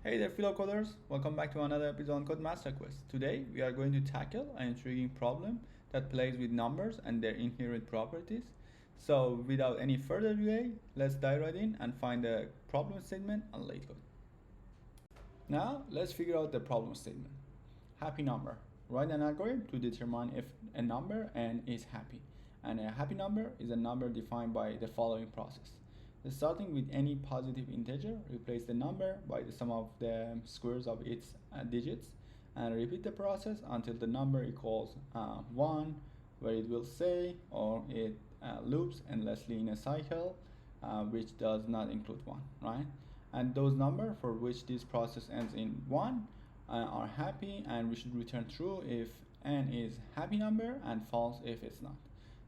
Hey there fellow coders, welcome back to another episode on CodeMaster Quest. Today we are going to tackle an intriguing problem that plays with numbers and their inherent properties. So without any further delay, let's dive right in and find the problem statement on LeetCode. Now let's figure out the problem statement. Happy number. Write an algorithm to determine if a number n is happy. And a happy number is a number defined by the following process. Starting with any positive integer, replace the number by the sum of the squares of its digits and repeat the process until the number equals 1, where it will say or it loops endlessly in a cycle which does not include 1, right? And those numbers for which this process ends in 1 are happy, and we should return true if n is happy number and false if it's not.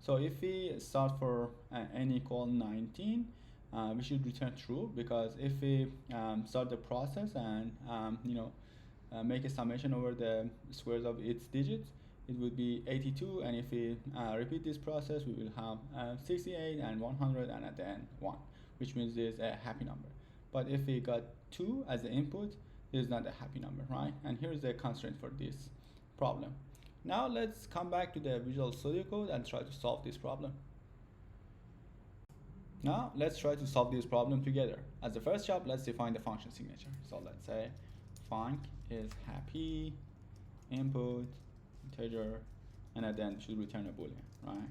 So if we start for n equal 19, we should return true, because if we start the process and make a summation over the squares of its digits, it would be 82, and if we repeat this process, we will have 68 and 100 and at the end 1, which means it's a happy number. But if we got 2 as the input, it is not a happy number, right? And here's the constraint for this problem. Now let's come back to the Visual Studio Code and try to solve this problem. Now let's try to solve this problem together. As the first step, let's define the function signature. So let's say func is happy input integer, and at the end should return a boolean, right?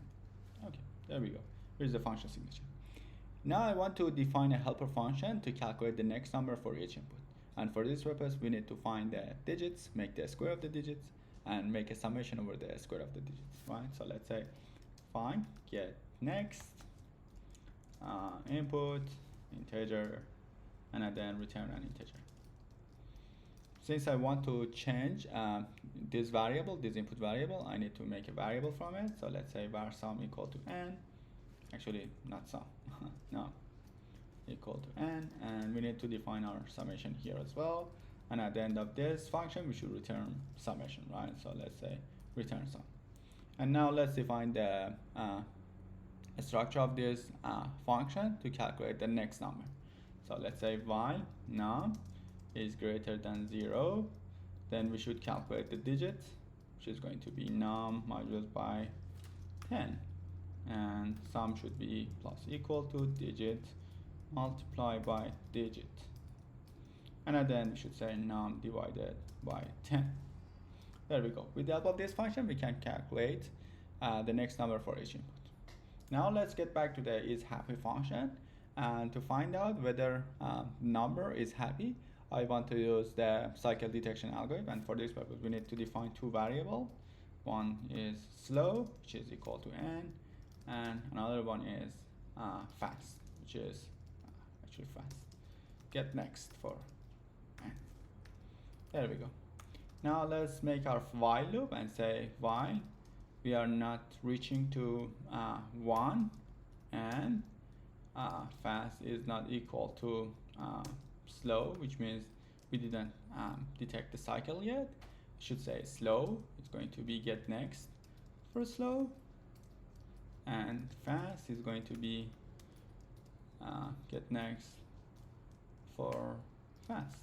Okay, there we go. Here's the function signature. Now I want to define a helper function to calculate the next number for each input. And for this purpose, we need to find the digits, make the square of the digits, and make a summation over the square of the digits, right? So let's say func get next input integer, and at the end return an integer. Since I want to change this variable, this input variable, I need to make a variable from it. So let's say var sum equal to n, actually not sum, no, equal to n, and we need to define our summation here as well. And at the end of this function, we should return summation, right? So let's say return sum. And now let's define the structure of this function to calculate the next number. So let's say while num is greater than 0, then we should calculate the digit, which is going to be num modulus by 10, and sum should be plus equal to digit multiplied by digit, and at the end we should say num divided by 10. There we go. With the help of this function, we can calculate the next number for each input. Now let's get back to the isHappy function, and to find out whether number is happy, I want to use the cycle detection algorithm, and for this purpose we need to define two variables. One is slow, which is equal to n, and another one is fast, which is actually fast. Get next for n. There we go. Now let's make our while loop and say while we are not reaching to 1 and fast is not equal to slow, which means we didn't detect the cycle yet. I should say slow, it's going to be get next for slow, and fast is going to be get next for fast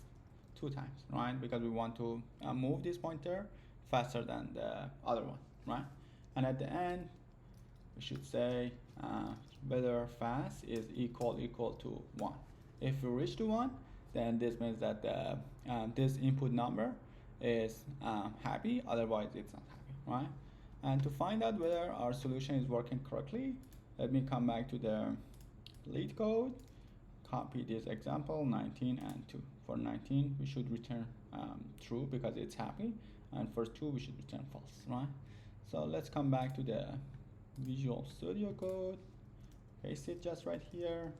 2 times, right? Because we want to move this pointer faster than the other one, right? And at the end, we should say whether fast is equal to 1. If we reach to 1, then this means that this input number is happy, otherwise it's not happy, right? And to find out whether our solution is working correctly, let me come back to the LeetCode, copy this example 19 and 2. For 19, we should return true because it's happy, and for 2, we should return false, right? So let's come back to the Visual Studio Code, paste it just right here,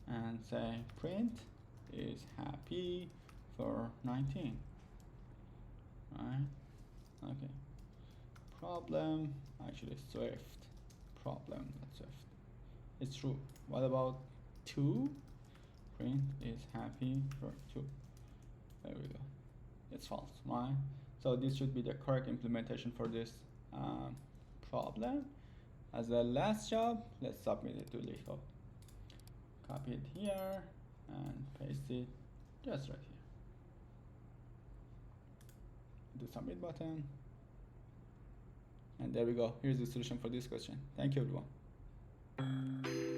and say print is happy for 19, right? Okay. Problem, actually Swift, problem, not Swift. It's true. What about 2? Print is happy for 2. There we go. It's false, right? So this should be the correct implementation for this problem. As a last job, let's submit it to LeetCode. Copy it here and paste it just right here. the submit button. And there we go. Here's the solution for this question. Thank you, everyone.